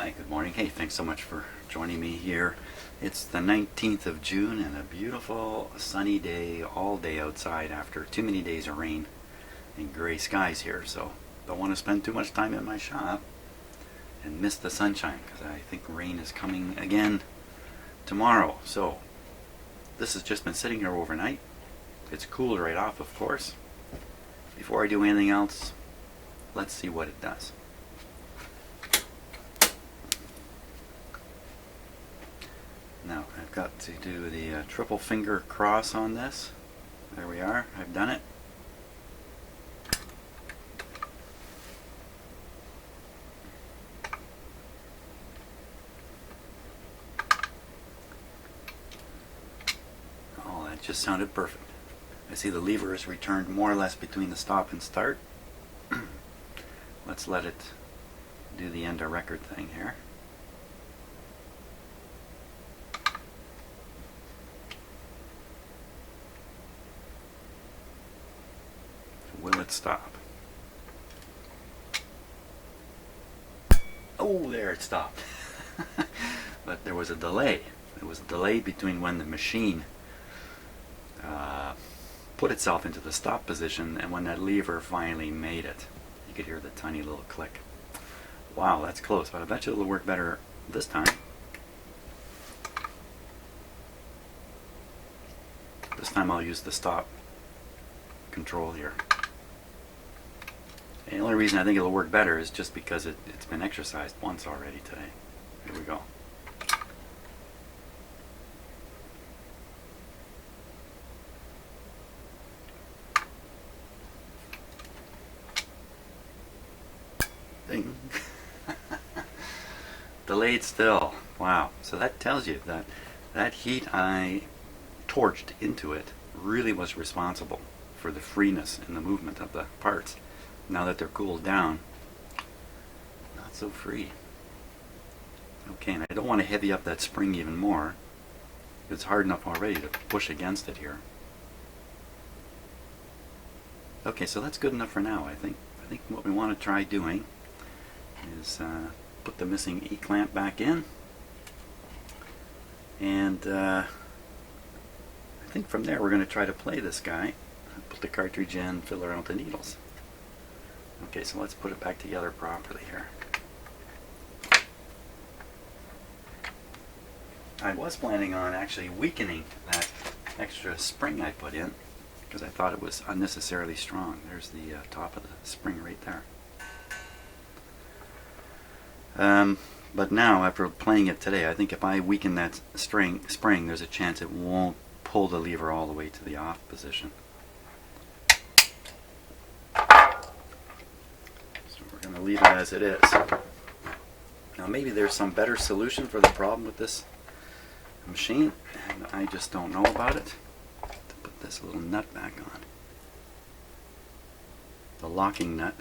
Hi, good morning. Hey, thanks so much for joining me here. It's the 19th of June and a beautiful sunny day all day outside after too many days of rain and gray skies here. So don't want to spend too much time in my shop and miss the sunshine because I think rain is coming again tomorrow. So this has just been sitting here overnight. It's cooled right off, of course. Before I do anything else, let's see what it does. Now I've got to do the triple finger cross on this. There we are. I've done it. Oh, that just sounded perfect. I see the lever is returned more or less between the stop and start. Let's let it do the end of record thing here. Will it stop? Oh, there it stopped. But there was a delay. There was a delay between when the machine put itself into the stop position and when that lever finally made it. You could hear the tiny little click. Wow, that's close, but I bet you it'll work better this time. This time I'll use the stop control here. And the only reason I think it'll work better is just because it's been exercised once already today. Here we go. Ding. Delayed still. Wow. So that tells you that that heat I torched into it really was responsible for the freeness in the movement of the parts. Now that they're cooled down, not so free. Okay, and I don't want to heavy up that spring even more. It's hard enough already to push against it here. Okay, so that's good enough for now, I think. I think what we want to try doing is put the missing E-clamp back in. And I think from there we're going to try to play this guy. Put the cartridge in, fill around with the needles. Okay, so let's put it back together properly here. I was planning on actually weakening that extra spring I put in because I thought it was unnecessarily strong. There's the top of the spring right there. But now, after playing it today, I think if I weaken that spring, there's a chance it won't pull the lever all the way to the off position. We're going to leave it as it is. Now maybe there's some better solution for the problem with this machine, and I just don't know about it. To put this little nut back on. The locking nut.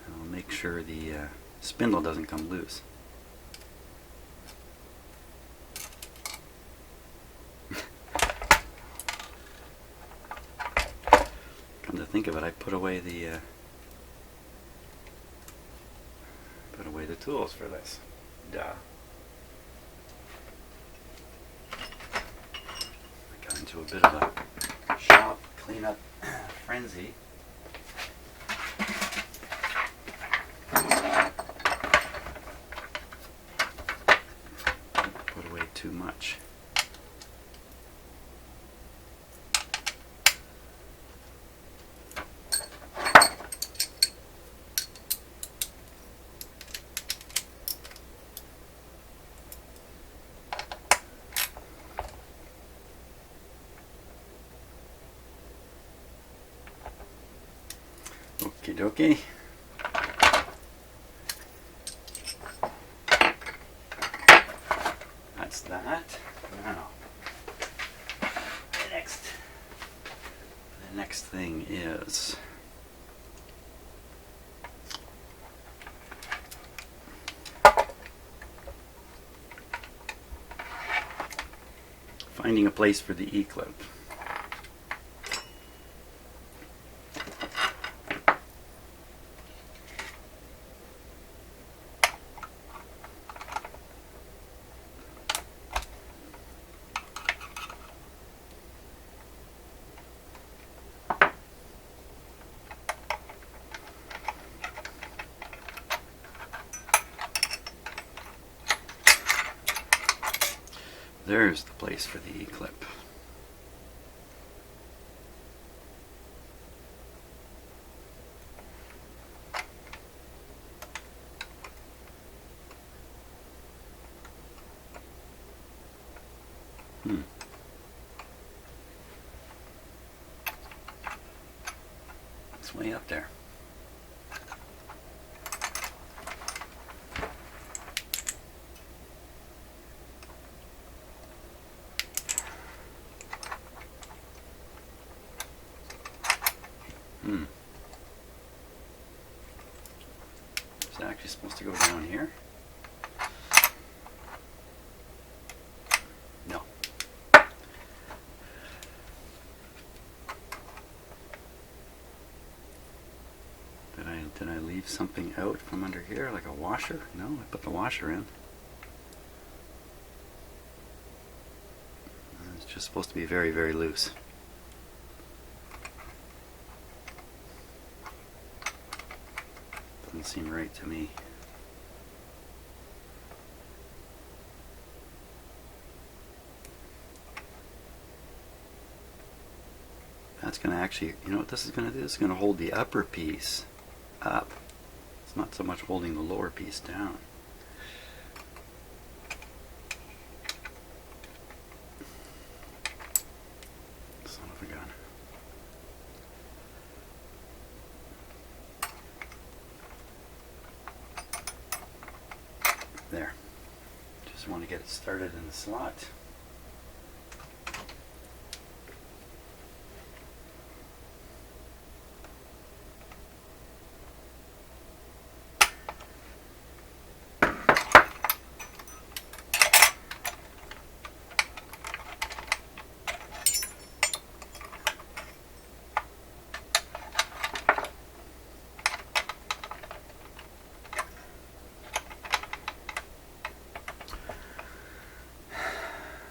And I'll make sure the spindle doesn't come loose. Come to think of it, I put away the tools for this. Duh. I got into a bit of a shop cleanup frenzy. Put away too much. Okie dokie. That's that. Now, the next thing is finding a place for the E-clip. there's the place for the E-clip. It's way up there. It's actually supposed to go down here. No. Did I leave something out from under here, like a washer? No, I put the washer in. It's just supposed to be very, very loose. Doesn't seem right to me. That's going to actually, you know what this is going to do? This is going to hold the upper piece up. It's not so much holding the lower piece down. Son of a gun. There. Just want to get it started in the slot.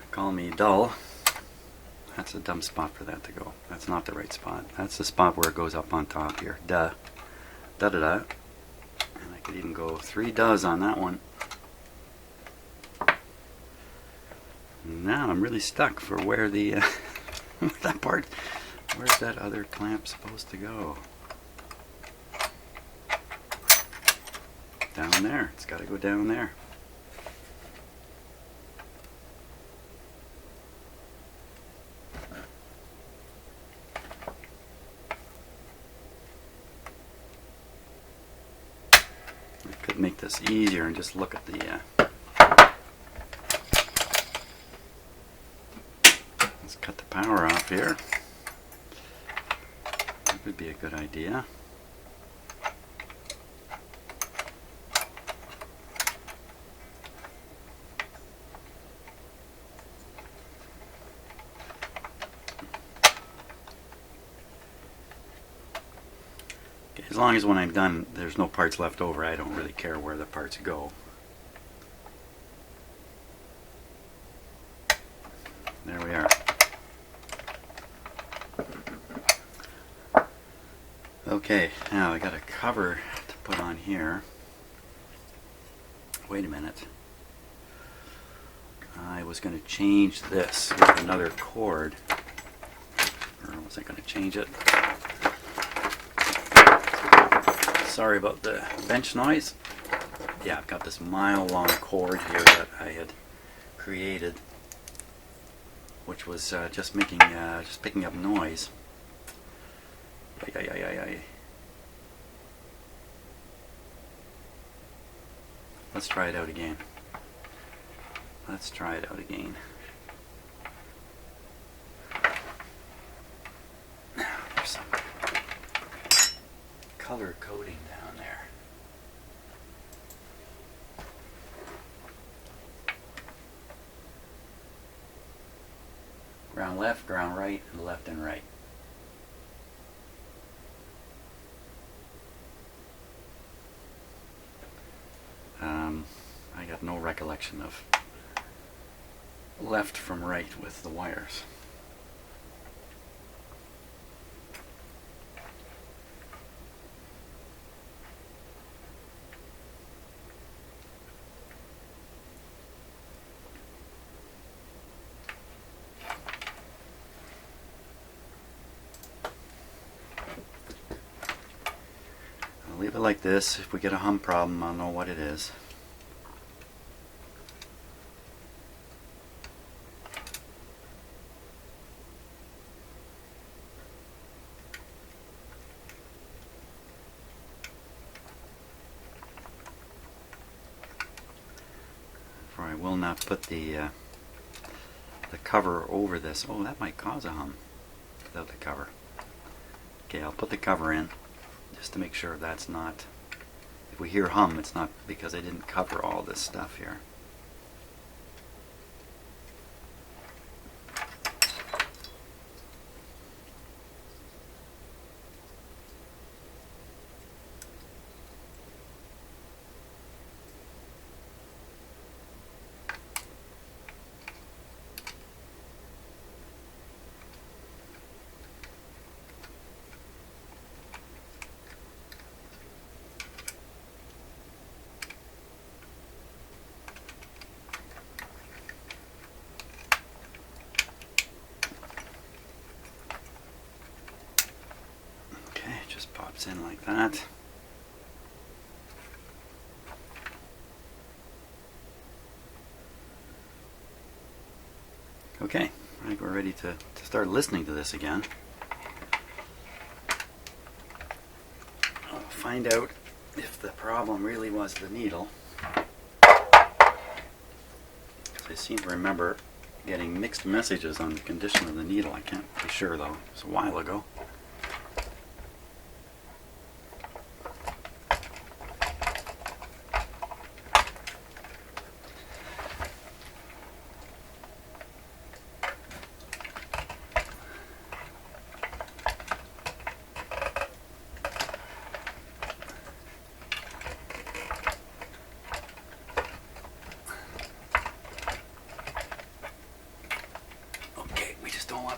Call me dull. That's a dumb spot for that to go. That's not the right spot. That's the spot where it goes up on top here. Duh. Da-da-da. And I could even go 3 does on that one. Now I'm really stuck for where the that part, where's that other clamp supposed to go? Down there. It's got to go down there. Make this easier and just look at the let's cut the power off here. That would be a good idea. As long as when I'm done there's no parts left over, I don't really care where the parts go. There we are. Okay, now I got a cover to put on here. Wait a minute. I was going to change this with another cord. Or was I going to change it? Sorry about the bench noise. Yeah, I've got this mile-long cord here that I had created, which was just picking up noise. Let's try it out again. Let's try it out again. There's some color coding down there. Ground left, ground right, and left and right. I got no recollection of left from right with the wires. it like this. If we get a hum problem, I'll know what it is. For I will not put the cover over this. Oh, that might cause a hum without the cover. Okay, I'll put the cover in just to make sure that's not, if we hear hum, it's not because I didn't cover all this stuff here. Just pops in like that. Okay, I think we're ready to start listening to this again. I'll find out if the problem really was the needle. I seem to remember getting mixed messages on the condition of the needle. I can't be sure though, it was a while ago.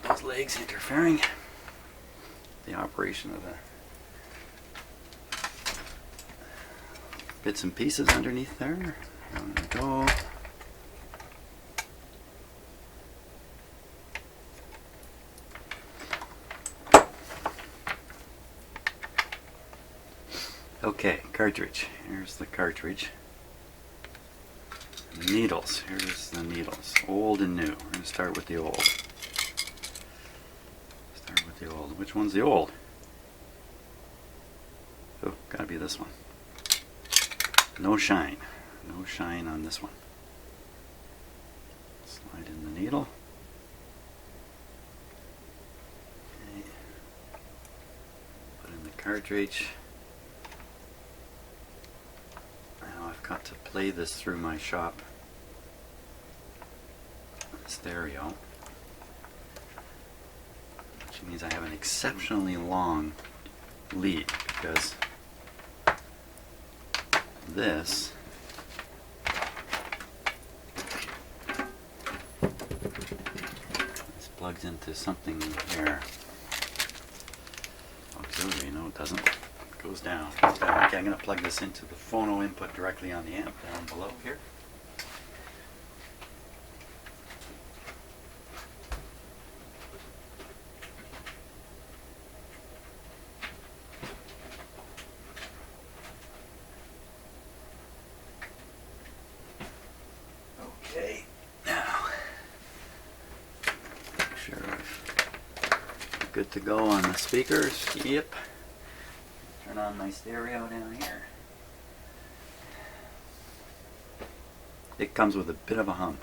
Those legs interfering the operation of the bits and pieces underneath there. There we go. Okay, cartridge. Here's the cartridge. Needles. Here's the needles. Old and new. We're going to start with the old. The old. Which one's the old? Oh, gotta be this one. No shine. No shine on this one. Slide in the needle. Okay. Put in the cartridge. Now I've got to play this through my shop stereo. Which means I have an exceptionally long lead because this plugs into something here. Auxiliary, no it doesn't. It goes down. Okay, I'm going to plug this into the phono input directly on the amp down below here. Okay, now make sure I'm good to go on the speakers. Yep. Turn on my stereo down here. It comes with a bit of a hum.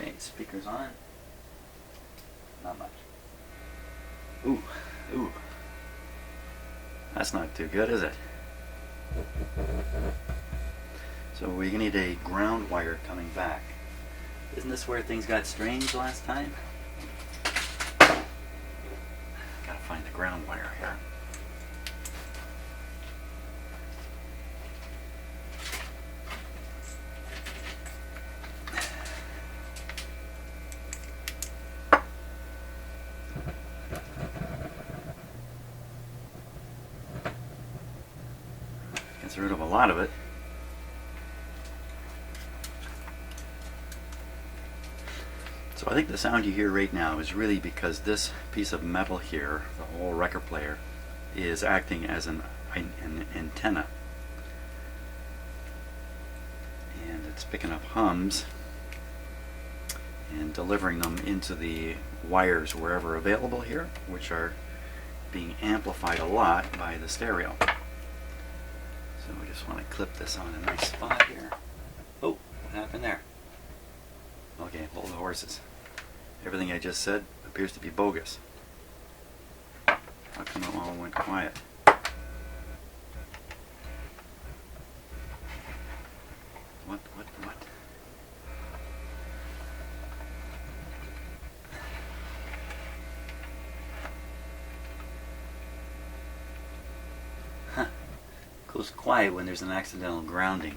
Okay, speakers on. Not much. Ooh, ooh. That's not too good, is it? So we need a ground wire coming back. Isn't this where things got strange last time? Gotta find the ground wire here. Gets rid of a lot of it. So I think the sound you hear right now is really because this piece of metal here, the whole record player, is acting as an an antenna, and it's picking up hums and delivering them into the wires wherever available here, which are being amplified a lot by the stereo. So we just want to clip this on a nice spot here. Oh, what happened there? Okay, hold the horses. Everything I just said appears to be bogus. How come it all went quiet? What? Huh. Goes quiet when there's an accidental grounding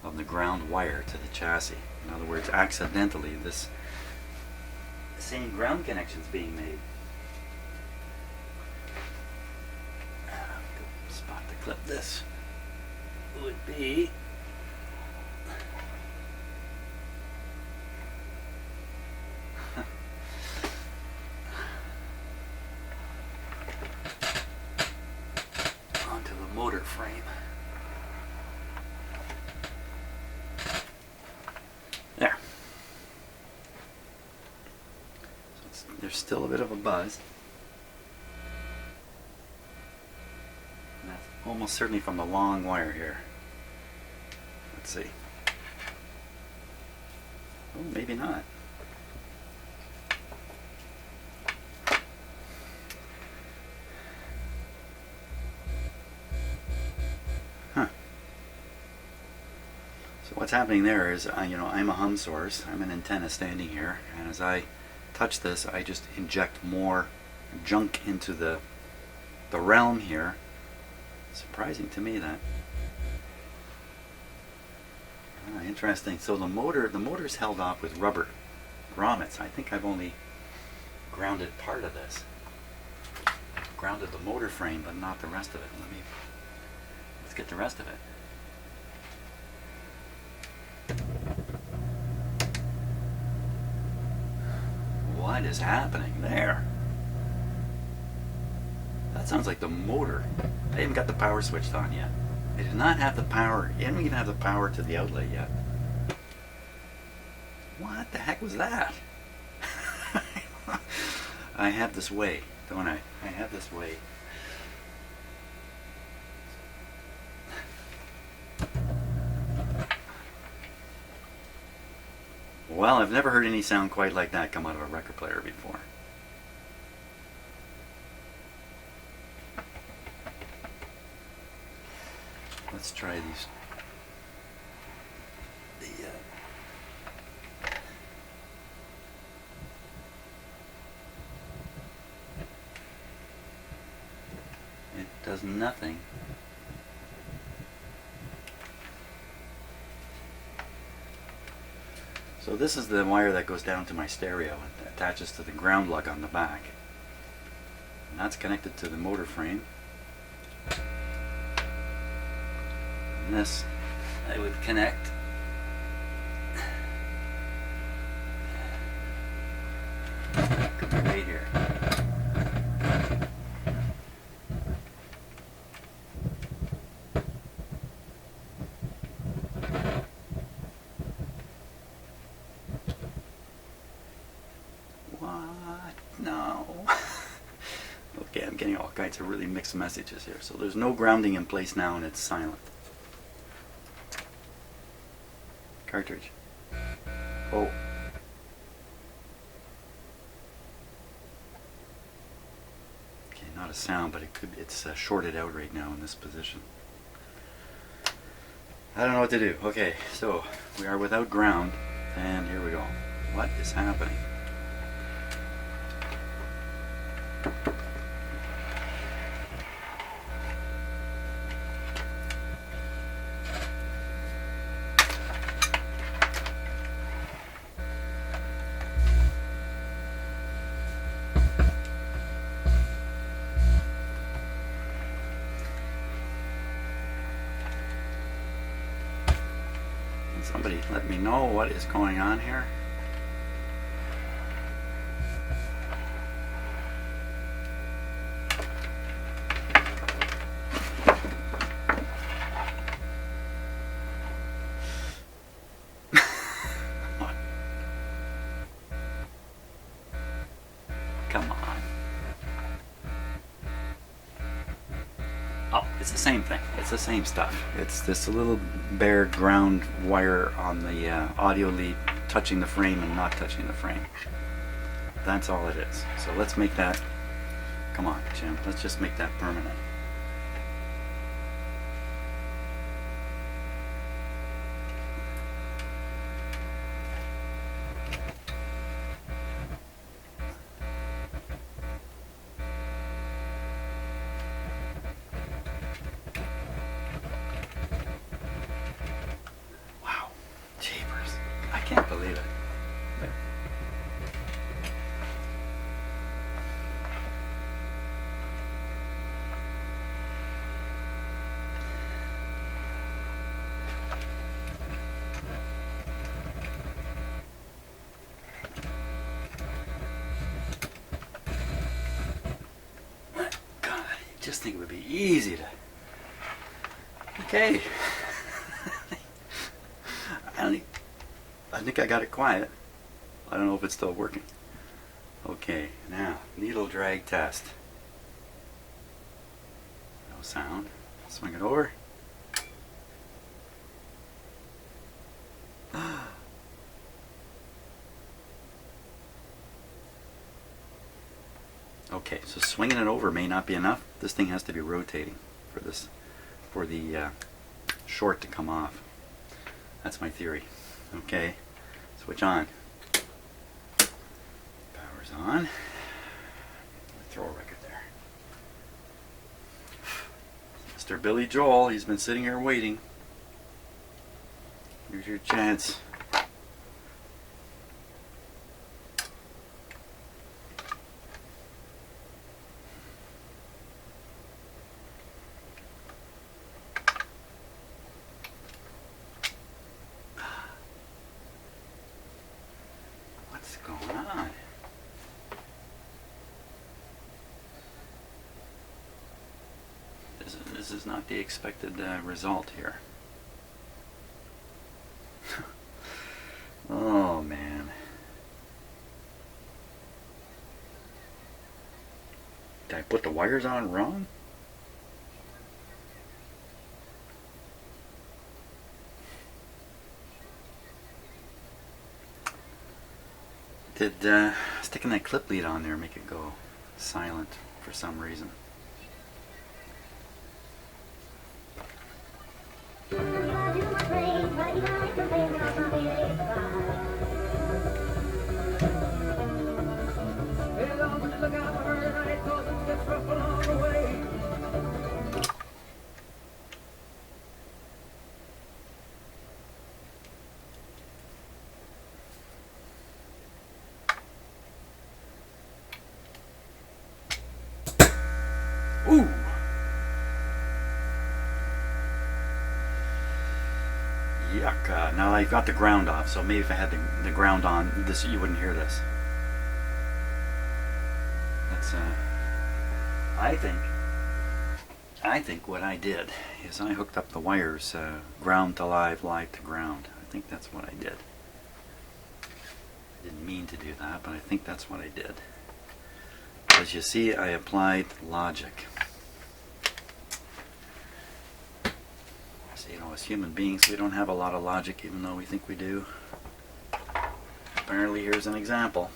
of the ground wire to the chassis. In other words, accidentally, this same ground connection is being made. Good spot to clip this would be onto the motor frame. There. So there's still a bit of a buzz. And that's almost certainly from the long wire here. Let's see. Oh, maybe not. Huh. So what's happening there is, I'm a hum source. I'm an antenna standing here, and as I touch this, I just inject more junk into the realm here. Surprising to me that. Interesting. So the motor's held off with rubber grommets. I think I've only grounded part of this. Grounded the motor frame, but not the rest of it. Let's get the rest of it. What is happening there? That sounds like the motor. I haven't got the power switched on yet. I do not have the power. I don't even have the power to the outlet yet. What the heck was that? I have this way, don't I? I have this way. Well, I've never heard any sound quite like that come out of a record player before. Let's try these. It does nothing. So this is the wire that goes down to my stereo and attaches to the ground lug on the back. And that's connected to the motor frame. And this I would connect could be right here. What? No. Okay, I'm getting all kinds of really mixed messages here. So there's no grounding in place now and it's silent. Cartridge. Oh. Okay, not a sound, but it's shorted out right now in this position. I don't know what to do. Okay, so we are without ground, and here we go. What is happening? Somebody let me know what is going on here. It's the same thing. It's the same stuff. It's this little bare ground wire on the audio lead touching the frame and not touching the frame. That's all it is. So let's make that, come on Jim, let's just make that permanent. Wow, jeepers, I can't believe it. Just think it would be easy to. Okay. I think I got it quiet. I don't know if it's still working. Okay, now needle drag test. No sound. Swing it over. Okay, so swinging it over may not be enough. This thing has to be rotating for this, for the short to come off. That's my theory. Okay, switch on. Power's on. Throw a record there. Mr. Billy Joel, he's been sitting here waiting. Here's your chance. What's going on? This is not the expected result here. Oh man. Did I put the wires on wrong? Did sticking that clip lead on there make it go silent for some reason? Ooh! Yuck. Now I got the ground off, so maybe if I had the ground on, this you wouldn't hear this. That's, I think what I did is I hooked up the wires ground to live, live to ground. I think that's what I did. I didn't mean to do that, but I think that's what I did. As you see, I applied logic. So, you know, as human beings, we don't have a lot of logic, even though we think we do. Apparently, here's an example.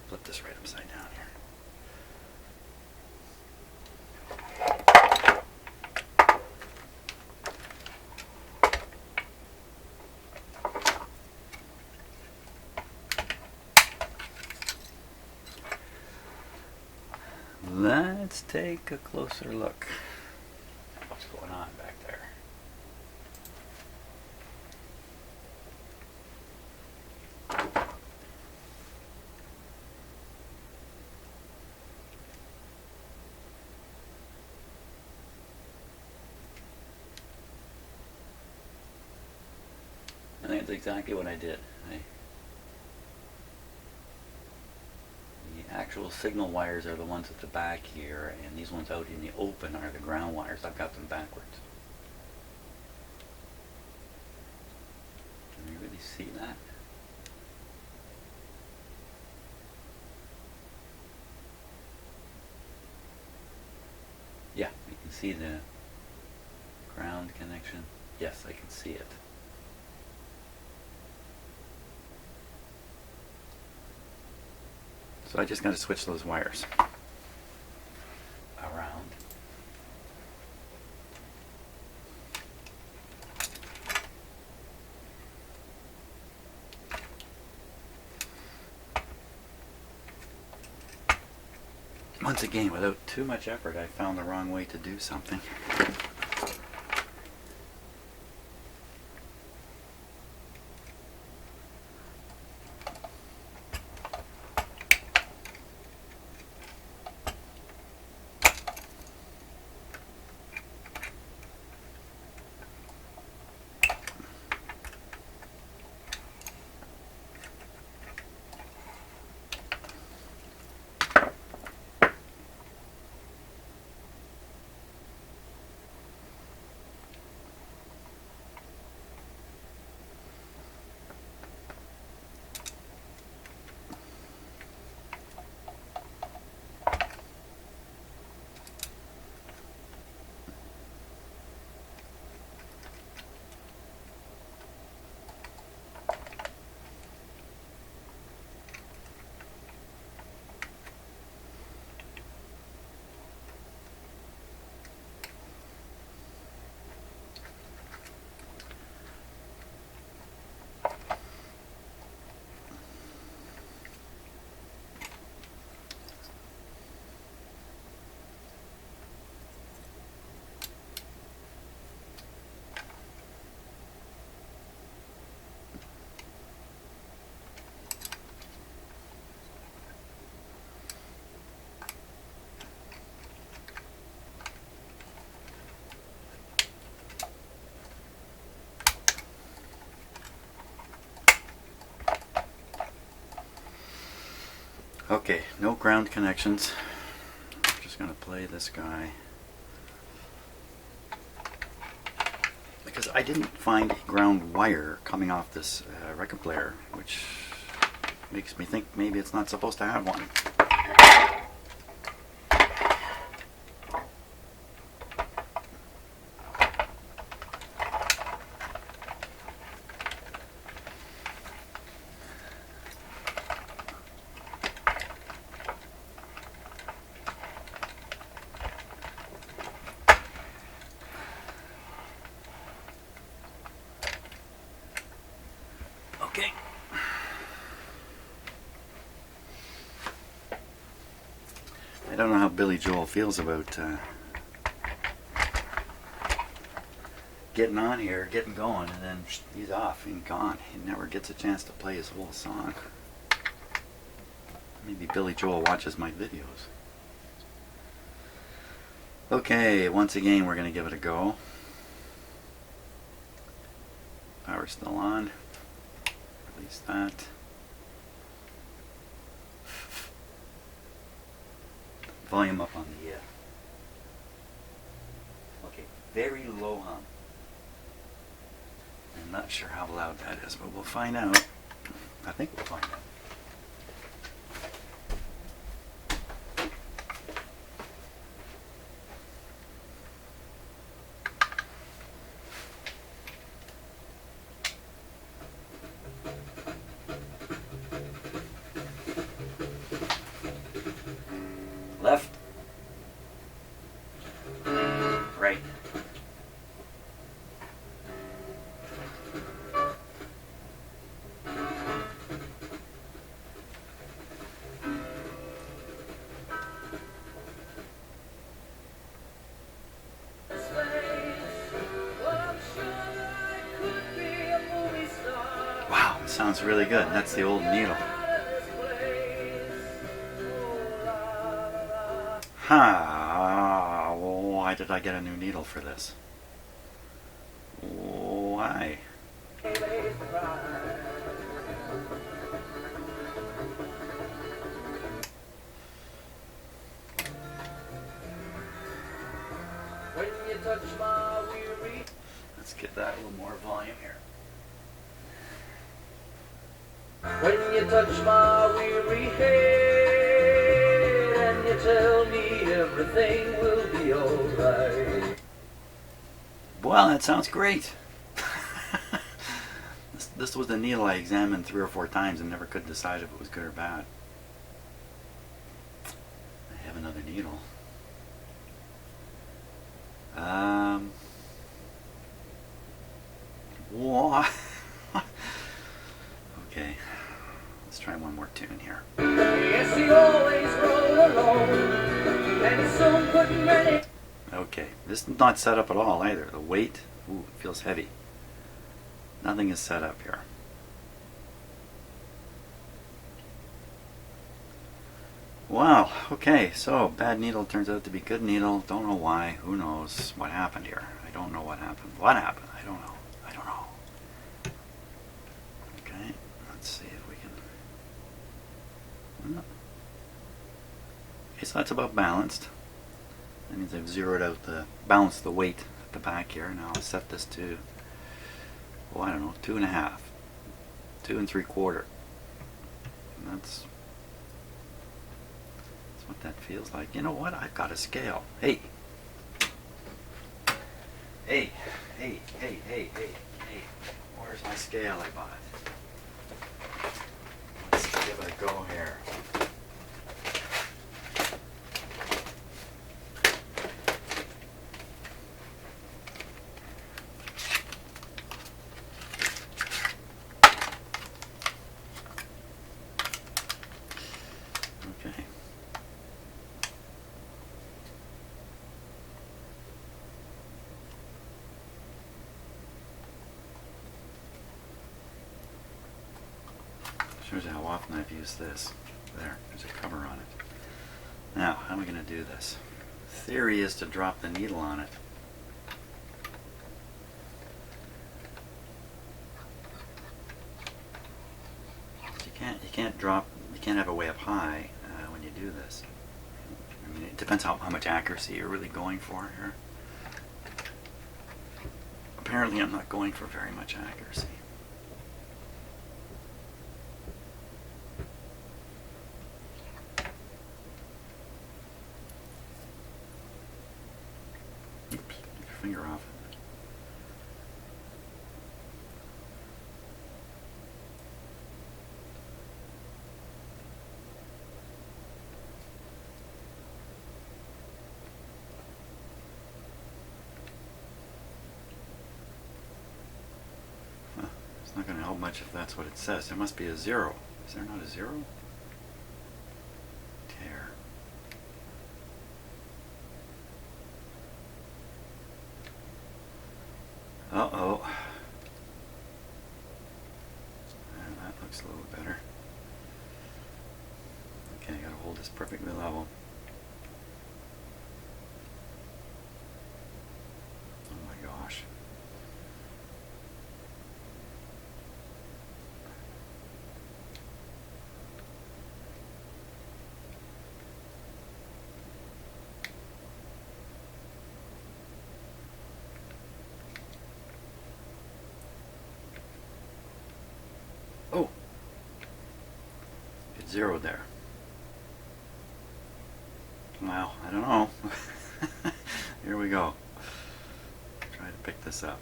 Flip this right upside down here. Let's take a closer look at what's going on back there. I think that's exactly what I did. The actual signal wires are the ones at the back here, and these ones out in the open are the ground wires. I've got them backwards. Can you really see that? Yeah, you can see the ground connection. Yes, I can see it. So I just got to switch those wires around. Once again, without too much effort, I found the wrong way to do something. Okay, no ground connections. I'm just going to play this guy. Because I didn't find a ground wire coming off this record player, which makes me think maybe it's not supposed to have one. Okay. I don't know how Billy Joel feels about getting on here, getting going, and then he's off and gone. He never gets a chance to play his whole song. Maybe Billy Joel watches my videos. Okay, once again we're going to give it a go. Power's still on. Release that. Volume up on the okay, very low hum. I'm not sure how loud that is, but we'll find out. I think we'll find out. Left, right. Wow, it sounds really good. That's the old needle. Why did I get a new needle for this? Why? Let's get that a little more volume here. When you touch my weary head and you tell me everything will be alright. Well, that sounds great. This was the needle I examined 3 or 4 times and never could decide if it was good or bad. I have another needle. What? Okay, let's try one more tune here. Yes, he always rode alone, and soon couldn't many. Okay, this is not set up at all either. The weight, ooh, it feels heavy. Nothing is set up here. Wow, okay, so bad needle turns out to be good needle. Don't know why. Who knows what happened here? I don't know what happened. What happened? I don't know. I don't know. Okay, let's see if we can. Okay, so that's about balanced. That means I've zeroed out balanced the weight at the back here. Now I'll set this to, oh, I don't know, 2.5, 2 3/4. And that's what that feels like. You know what? I've got a scale. Hey. Hey. Hey. Hey. Hey. Hey. Hey. Where's my scale I bought? Let's give it a go here. Okay. Shows you how often I've used this. There's a cover on it. Now, how am I going to do this? Theory is to drop the needle on it. You can't have it way up high when you do this. I mean, it depends how much accuracy you're really going for here. Apparently I'm not going for very much accuracy. Oops, get your finger off. It's not going to help much if that's what it says. There must be a 0. Is there not a 0? Tear. Uh-oh. That looks a little better. Okay, I gotta hold this perfectly level. Oh my gosh. Oh! It's 0 there. Well, I don't know. Here we go. Try to pick this up.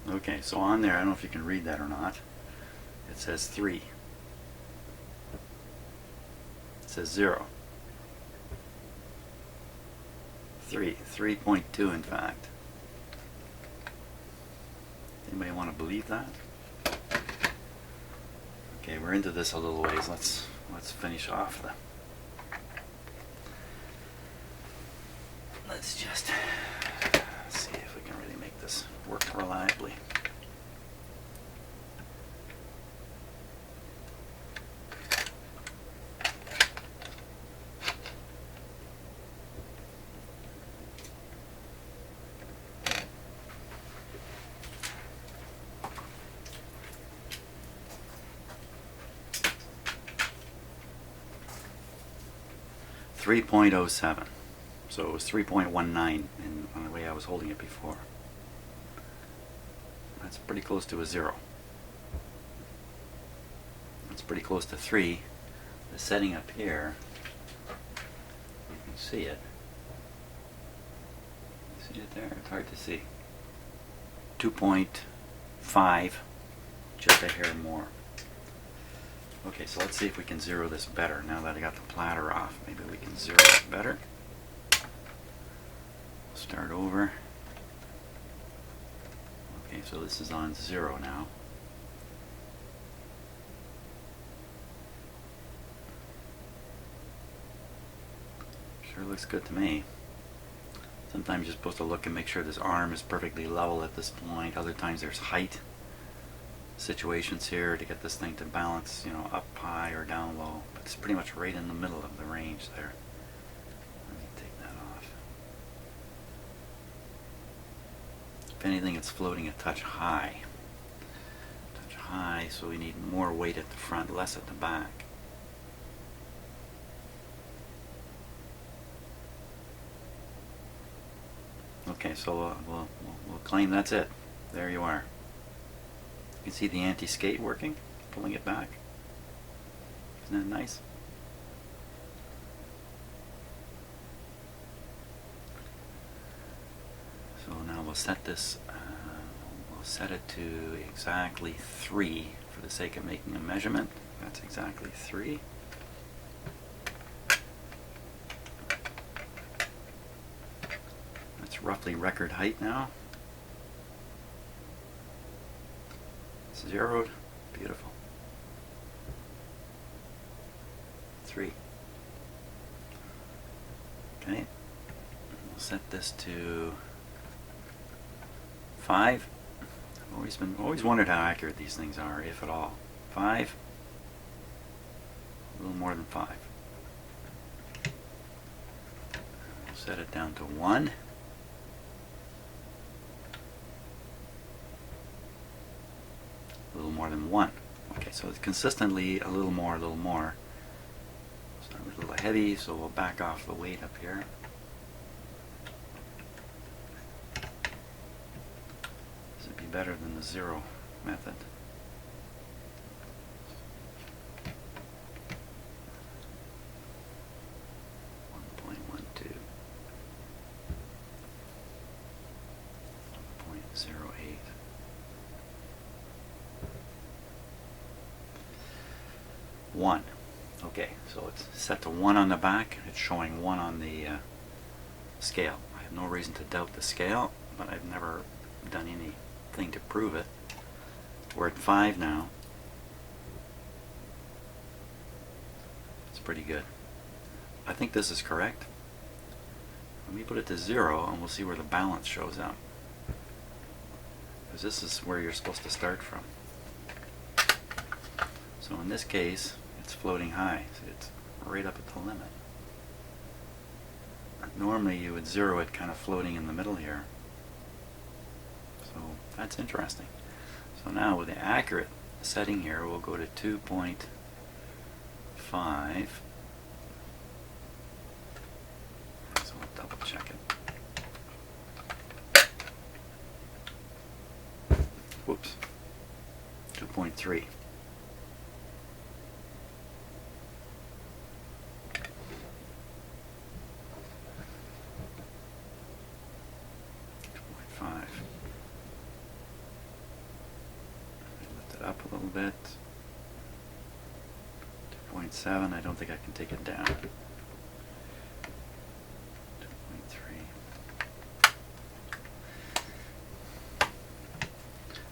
Okay, so on there, I don't know if you can read that or not. It says 3. It says 0. 3.2 in fact. Anybody want to believe that? Okay, we're into this a little ways. Let's finish off the. Let's just see if we can really make this work reliably. .07, so it was 3.19 on the way I was holding it before. That's pretty close to a 0. That's pretty close to 3. The setting up here see it. See it there? It's hard to see. 2.5, just a hair more. Okay, so let's see if we can zero this better. Now that I got the platter off, maybe we can zero it better. Start over. Okay, so this is on 0 now. Sure looks good to me. Sometimes you're supposed to look and make sure this arm is perfectly level at this point. Other times there's height situations here to get this thing to balance, you know, up high or down low. But it's pretty much right in the middle of the range there. Let me take that off. If anything, it's floating a touch high. Touch high, so we need more weight at the front, less at the back. Okay, so we'll claim that's it. There you are. You can see the anti-skate working, pulling it back. Isn't that nice? So now we'll set this, we'll set it to exactly 3 for the sake of making a measurement. That's exactly 3. That's roughly record height now. Zeroed. Beautiful. 3. Okay. We'll set this to 5. I've always wondered how accurate these things are, if at all. 5. A little more than 5. We'll set it down to 1. A little more than 1. Okay, so it's consistently a little more, a little more. So a little heavy, so we'll back off the weight up here. This would be better than the 0 method. One. Okay, so it's set to 1 on the back. It's showing 1 on the scale. I have no reason to doubt the scale, but I've never done anything to prove it. We're at 5 now. It's pretty good. I think this is correct. Let me put it to 0 and we'll see where the balance shows up. Because this is where you're supposed to start from. So in this case, it's floating high. So it's right up at the limit. Normally you would 0 it kind of floating in the middle here. So that's interesting. So now with the accurate setting here, we'll go to 2.5. So we'll double check it. Whoops. 2.3. Up a little bit. 2.7. I don't think I can take it down. 2.3.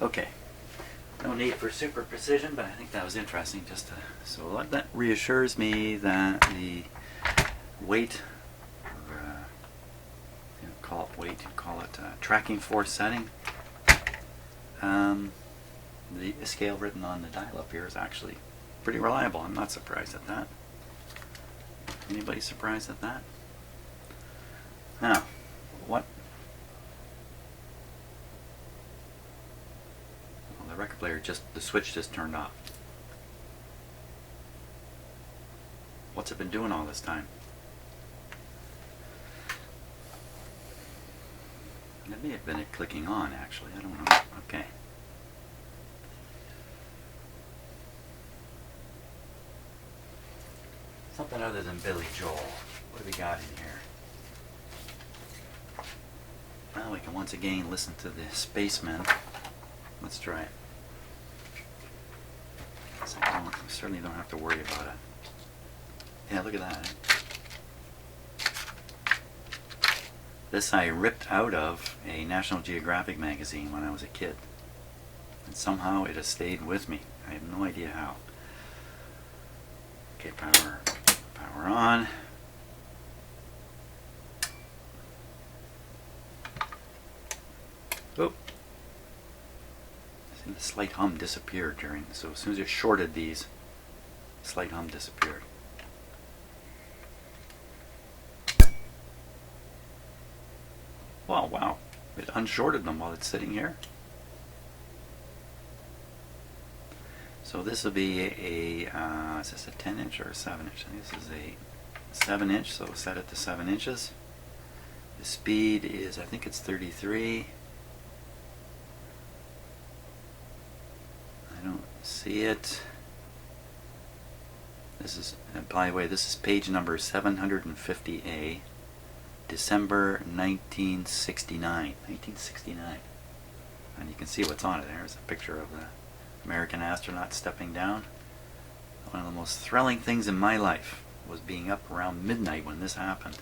Okay. No need for super precision, but I think that was interesting. So that reassures me that the weight, or call it weight, call it tracking force setting. The scale written on the dial up here is actually pretty reliable. I'm not surprised at that. Anybody surprised at that? Now, what? Well, the record player the switch just turned off. What's it been doing all this time? It may have been it clicking on, actually. I don't know. Okay. Something other than Billy Joel. What do we got in here? Well, we can once again listen to the Spacemen. Let's try it. So I certainly don't have to worry about it. Yeah, look at that. This I ripped out of a National Geographic magazine when I was a kid. And somehow it has stayed with me. I have no idea how. Okay, power on. Oh. I think the slight hum disappeared during, so as soon as it shorted these, the slight hum disappeared. Well, wow. It unshorted them while it's sitting here. So this will be is this a 10 inch or a 7 inch? I think this is a 7 inch, so set it to 7 inches. The speed is, I think it's 33. I don't see it. This is, by the way, this is page number 750A. December 1969. 1969. And you can see what's on it. There's a picture of the American astronaut stepping down. One of the most thrilling things in my life was being up around midnight when this happened.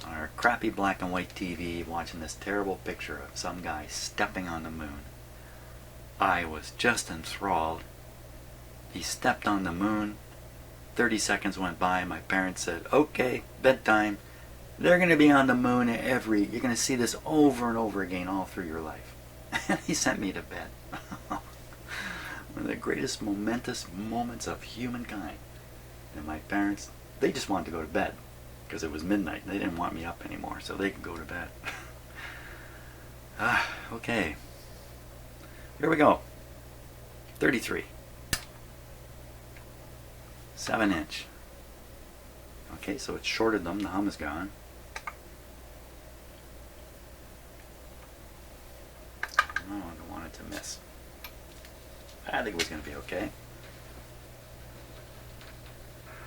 On our crappy black and white TV, watching this terrible picture of some guy stepping on the moon. I was just enthralled. He stepped on the moon. 30 seconds went by. My parents said, "Okay, bedtime. They're going to be on the moon you're going to see this over and over again all through your life." And he sent me to bed. One of the greatest momentous moments of humankind. And my parents, they just wanted to go to bed because it was midnight. They didn't want me up anymore, so they could go to bed. Okay. Here we go. 33. 7 inch. Okay, so it shorted them. The hum is gone. Oh, I don't want it to miss. I think it was going to be okay.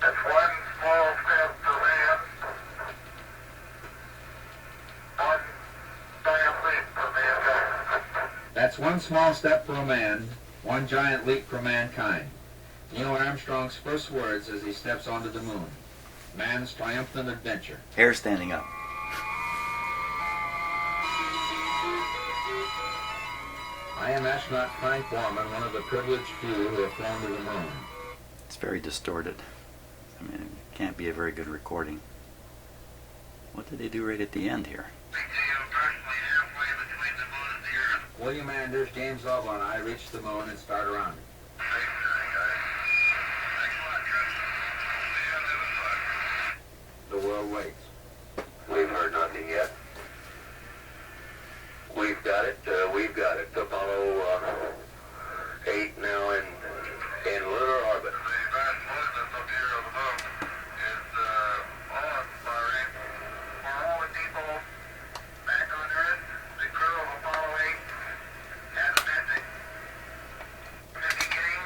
That's one small step for man, one giant leap for mankind. That's one small step for a man, one giant leap for mankind. Neil Armstrong's first words as he steps onto the moon. Man's triumphant adventure. Hair standing up. I am astronaut Frank Borman, one of the privileged few who have flown to the moon. It's very distorted. I mean, it can't be a very good recording. What did they do right at the end here? We see approximately halfway between the moon and the Earth. William Anders, James Lovell, and I reach the moon and start around it. Safe journey, guys. Thanks a lot, Chris. See you on the other side. The world waits. We've heard nothing yet. We've got it. We've got it. Apollo 8 now in lunar orbit. The vast movement up here of the moon is awe-inspiring. For all the people back on Earth, the crew of Apollo 8 has a message. In the beginning,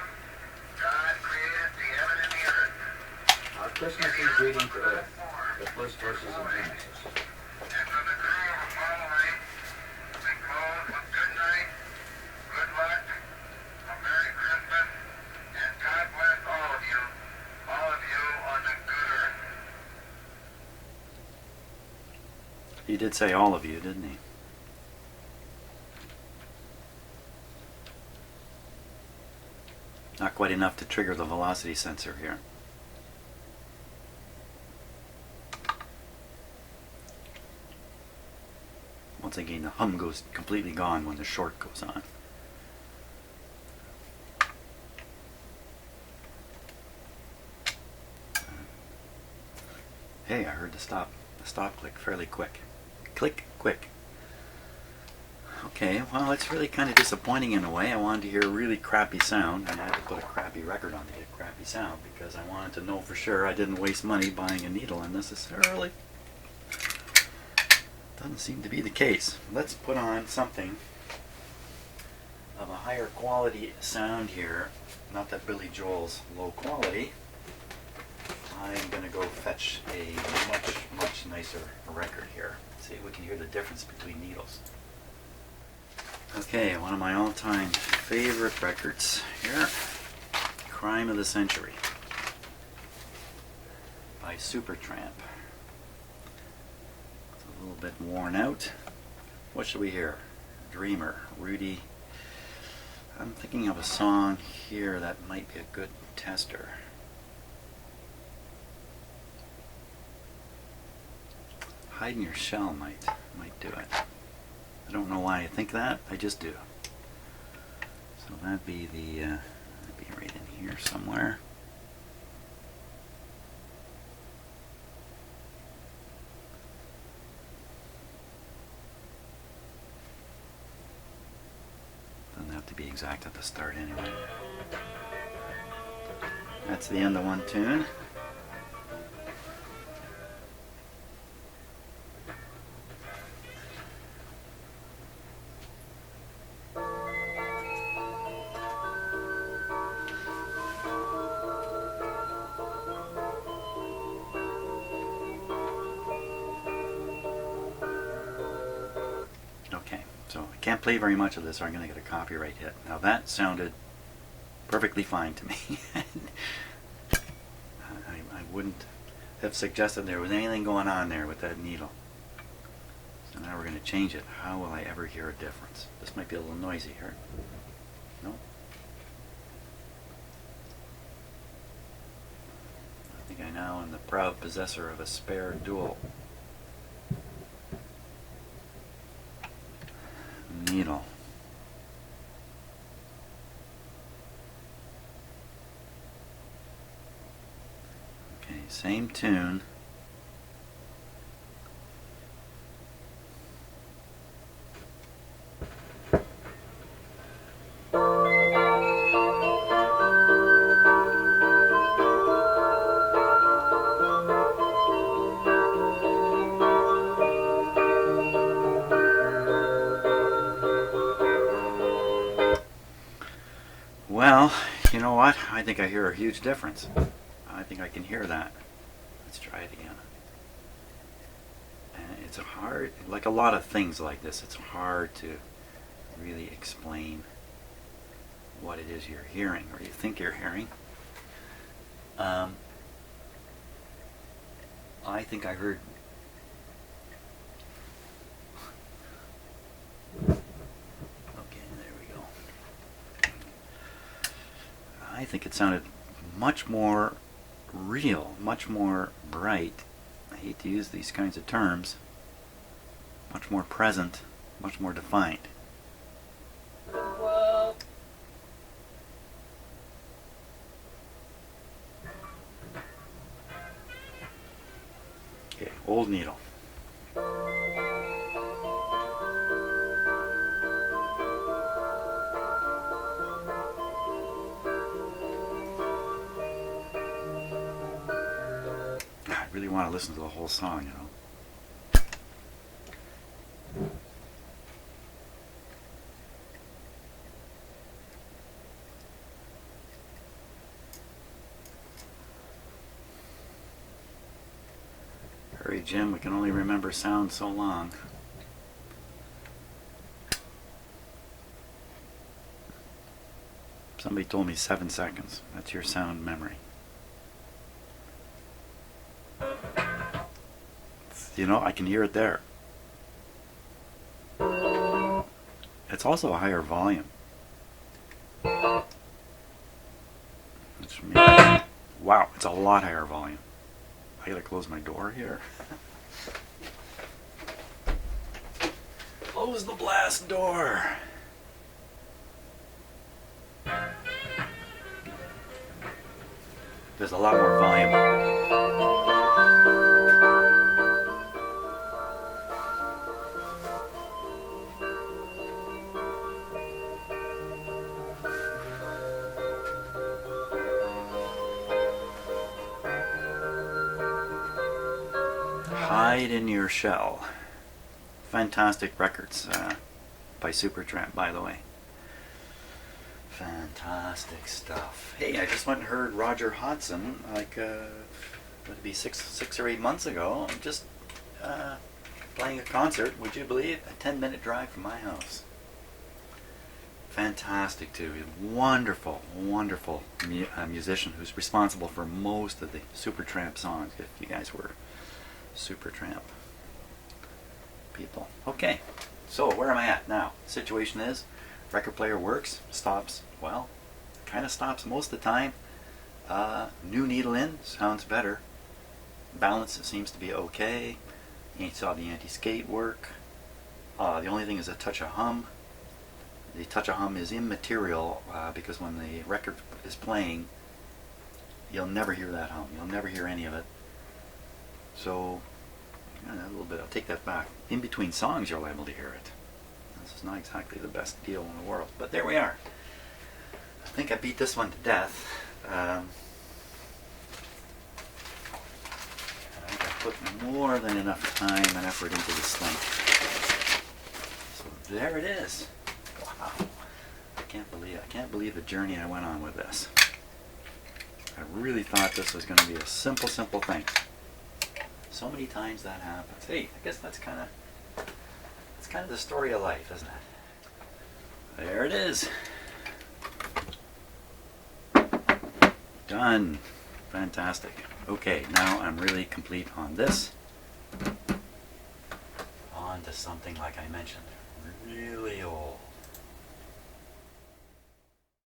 God created the heaven and the earth. Our Christmas Eve greeting to Earth, the first verses of Genesis. And for the crew of Apollo 8, we close with good night, good luck, a Merry Christmas, and God bless all of you on the good earth. He did say all of you, didn't he? Not quite enough to trigger the velocity sensor here. Once again, the hum goes completely gone when the short goes on. Hey, I heard the stop click fairly quick. Click, quick. Okay, well, it's really kind of disappointing in a way. I wanted to hear a really crappy sound. I had to put a crappy record on to get crappy sound because I wanted to know for sure I didn't waste money buying a needle unnecessarily. Doesn't seem to be the case. Let's put on something of a higher quality sound here. Not that Billy Joel's low quality. I'm going to go fetch a much nicer record here. See if we can hear the difference between needles. Okay, one of my all-time favorite records here, Crime of the Century by Supertramp. It's a little bit worn out. What should we hear? Dreamer, Rudy. I'm thinking of a song here that might be a good tester. Hide in Your Shell might do it. I don't know why I think that, I just do. So that'd be right in here somewhere. Doesn't have to be exact at the start anyway. That's the end of one tune. Okay, so I can't play very much of this or I'm going to get a copyright hit. Now that sounded perfectly fine to me. I wouldn't have suggested there was anything going on there with that needle. So now we're going to change it. How will I ever hear a difference? This might be a little noisy here. No? I think I now am the proud possessor of a spare dual needle. Okay, same tune. Well, you know what? I think I hear a huge difference. I think I can hear that. Let's try it again. And it's hard, like a lot of things like this, it's hard to really explain what it is you're hearing or you think you're hearing. I think I heard. Okay, there we go. I think it sounded much more real, much more bright. I hate to use these kinds of terms. Much more present, much more defined. Okay, old needle. I really want to listen to the whole song, you know. Hurry, Jim, we can only remember sound so long. Somebody told me 7 seconds. That's your sound memory. You know, I can hear it there. It's also a higher volume. Which means, wow, it's a lot higher volume. I gotta close my door here. Close the blast door. There's a lot more volume. Hide in Your Shell. Fantastic records by Supertramp, by the way. Fantastic stuff. Hey, I just went and heard Roger Hodgson, like, would it be six or 8 months ago. Just playing a concert, would you believe, a 10-minute drive from my house. Fantastic too. Wonderful, wonderful musician who's responsible for most of the Supertramp songs, if you guys were Supertramp people. Okay, so where am I at now? Situation is, record player works, stops, well, kind of stops most of the time. New needle in, sounds better. Balance seems to be okay. You saw the anti-skate work. The only thing is a touch of hum. The touch of hum is immaterial because when the record is playing, you'll never hear that hum. You'll never hear any of it. So, a little bit, I'll take that back. In between songs, you're liable to hear it. This is not exactly the best deal in the world, but there we are. I think I beat this one to death. I think I put more than enough time and effort into this thing. So there it is. Wow. I can't believe the journey I went on with this. I really thought this was going to be a simple thing. So many times that happens. Hey, I guess that's kind of the story of life, isn't it? There it is. Done. Fantastic. Okay, now I'm really complete on this. On to something, like I mentioned, really old.